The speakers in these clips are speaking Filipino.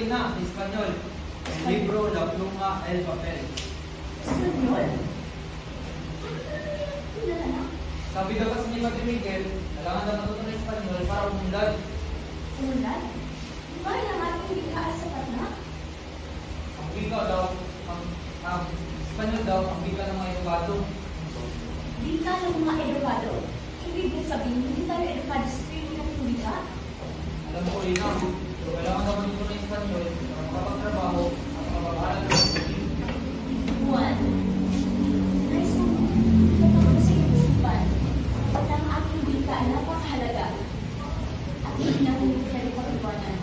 na sa Espanyol. El libro, la pluma, el papel. Espanyol? Sabi daw kasi ni Padre Miguel, kailangan daw matuto ng Espanyol para umunlad. Umunlad? Di ba ang ating wika ay sapat na? Ang wika daw, ang Espanyol daw, ang wika ng mga edukado. Wika ng mga edukado? Ibig sabihin, hindi tayo edukado sa Pilipinong wika? Alam mo, Lina, kailangan daw matuto ng Espanyol para makapagtrabaho at makabahala ng Juan, nagtatawa sa iyong isipan at ang aking wika ay napakahalaga at hindi na hindi tayo pag-iwanan.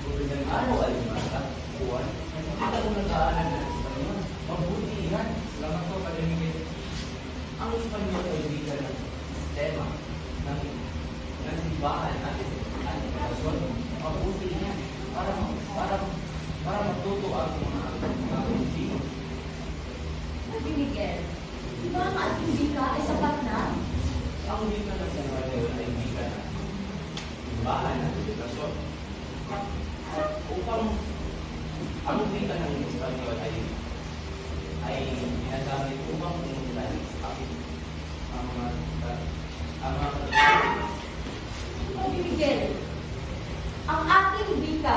Magandang araw, Alimata. Juan, nakikita ko nag-aaral ng Espanyol. Mabuti yan. Salamat po, Padre Miguel. Ang Espanyol ay wika ng sistema ng simbahan at edukasyon. Mabuti yan. Para matuto ang mga Pilipino. Padre Miguel, di ba ang ating wika ay sapat na? Ang wika ng Espanyol ay wika ng simbahan at edukasyon. Upang ang wika ng Espanyol ay ginagamit upang umulan ang mga Katoliko. Padre Miguel, ang ating wika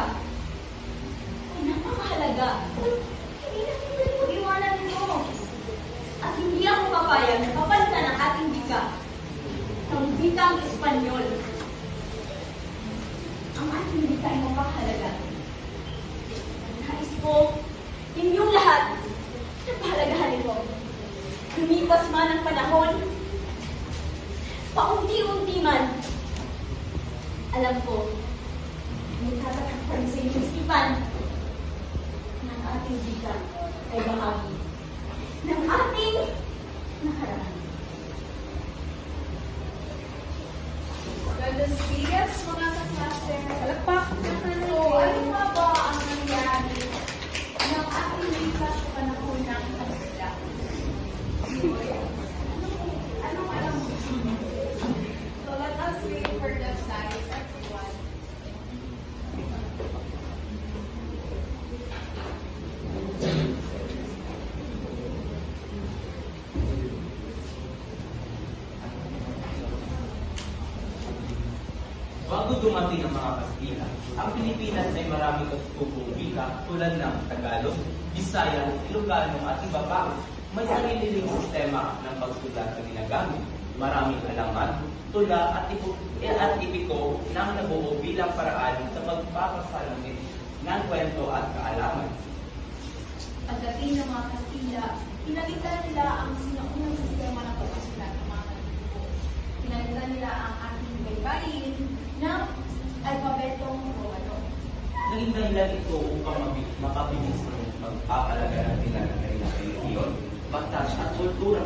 ay napakahalaga. Hindi natin pwede mag-iwanan nito. At hindi ako papayag na papalitan ang ating wika ng wikang Espanyol. Ang ating wika ay napakahalaga. Nais ko, inyong lahat, napahalagahan ito. Lumipas man ang panahon, paunti-unti man, alam ko, may tatakpan sa inyong isipan na ang ating wika ay bahagi ng ating nakaraan. Buenos dias, mga kaklase. Palakpak naman po. Ano nga ba ang nangyari ng ating wika sa panahon ng Kastila? Anong alam mo? So let us wait for the slides, everyone. Bago dumating ang mga Kastila, ang Pilipinas ay maraming katutubong wika tulad ng Tagalog, Bisaya, Ilocano at iba pa. May sarili ring sistema ng pagsulat na ginagamit. Maraming alamat, tula at ipiko na nabuo bilang paraan sa pagpapasalamit ng kwento at kaalaman. Pagdating ng mga Kastila, pinalitan nila ang sinaunang sistema ng pagkasulat ng mga katutubo. Pinalitan nila ang ating baybayin ng alpabetong Romano. Naging dahilan ito upang makabilis ng magpapalaga nila ng kanilang relihiyon, batas at kultura.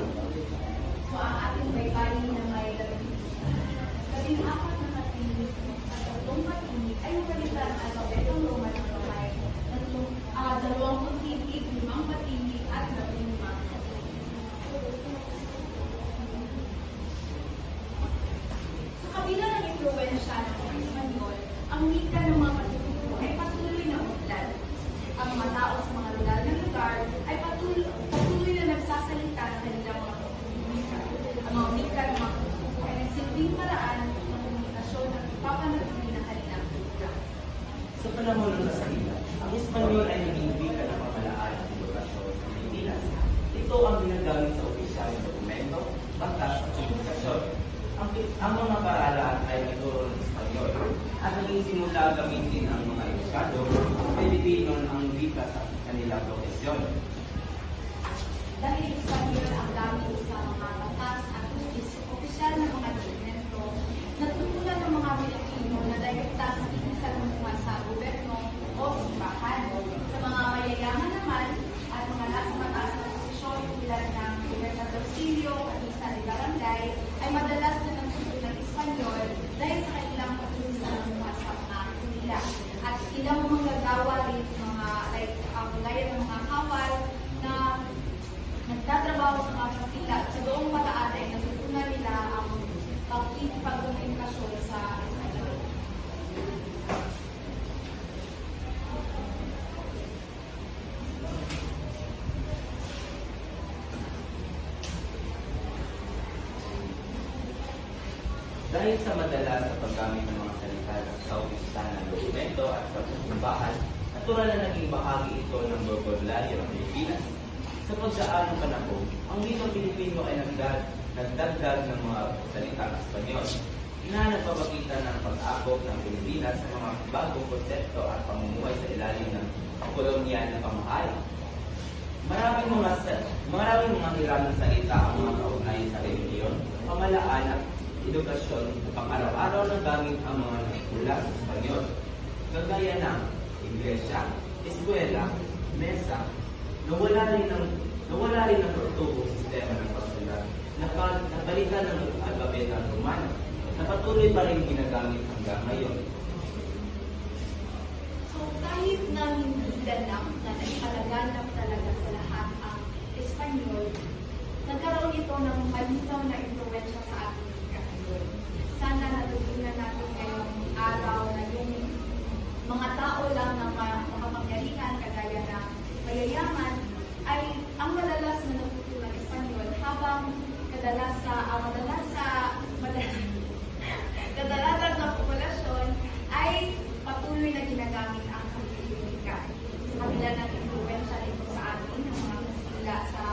So ang ating baybayin na may 14 na katinig at 3 katinig ay napalitan ang alpabetong Romano na may 20 titig, 5 katinig at 15 katinig. Sa kabila ng impluwensya ng mga Espanyol, ang wika ng mga katutubo ay patuloy na umunlad. Ang mga tao sa mga lugar ng lugar ay patuloy na nagsasalita ng kanilang mga wika. Ang mga wika ng mga katutubo ay nagsilbing paraan ng komunikasyon at ipapanatili ng kanilang kultura. Sa panahon ng Kastila, ang Espanyol ay naging wika ng pamahalaan at edukasyon sa Pilipinas. Ito ang ginagamit sa opisyal na dokumento, batas at komunikasyon. Ang mga paaralan ay nagturo ng Espanyol at naging simula gamitin ang mga edukado Pilipino ang wika sa kanilang profesyon. Dahil Espanyol ang gamit sa mga batas at opisyal na mga dokumento, natutunan ng mga Pilipino na direkta sa ikisagutan sa gobyerno o simbahan. Sa mga mayayaman naman at mga nasa mataas na posisyon tulad ng gobernadorcillo at isa ni barangay ay madalas na nagtuturo ng Espanyol dahil sa kanilang patuloy sa mga kanila. At ilang mga gagawa rin mga gaya ng mga kawal na nagtatrabaho sa mga Kastila sa doong pataas ay natutunan nila ang Dahil sa madalas na paggamit ng mga salita sa opisahan ng dokumento at sa pagkumbahan, natural na naging bahagi ito ng bokabularyo ng Pilipinas. Sa pagdaan ng panahon, ang wikang Pilipino ay nagdagdag ng mga salitang Espanyol. Nagpapakita ng pag-akop ng Pilipinas sa mga bagong konsepto at pamumuhay sa ilalim ng kolonyal na pamahalaan. Maraming mga hiraming salita ang mga kaugnay sa relihiyon, pamalaan at edukasyon na pang-araw-araw na gamit ang mga mula sa Espanyol. Kagaya ng iglesia, eskwela, mesa, nawala rin ng protokong sistema ng pagsulat, napalitan ng alpabetang Romano, na patuloy pa rin ginagamit hanggang ngayon. So kahit na hindi ganap na naipalaganap talaga sa lahat ang Espanyol, nagkaroon ito ng malinaw na impluwensya sa ating kapatid. Sana natutunan natin ngayong araw na yung mga tao lang na makapangyarihan, kagaya na mayayaman, ay ang madalas na natutunan Espanyol habang kadalasan ng populasyon ay patuloy na ginagamit ang Pilipika. Sa kabila ng impluwensya nito sa atin, ng mga Kastila sa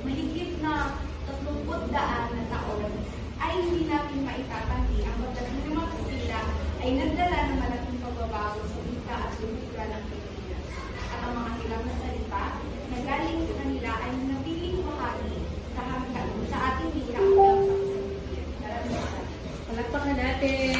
mahigit na 30 na taon, ay hindi natin maitatanggi ang pagdating ng mga Kastila ay nagdala ng malaking pagbabago sa wika at kultura ng Pilipinas. At ang mga ilang na salita na galing sa kanila ay napiling bahagi sa ating wika hanggang sa kasalukuyan. Maraming salamat. Palakpakan natin.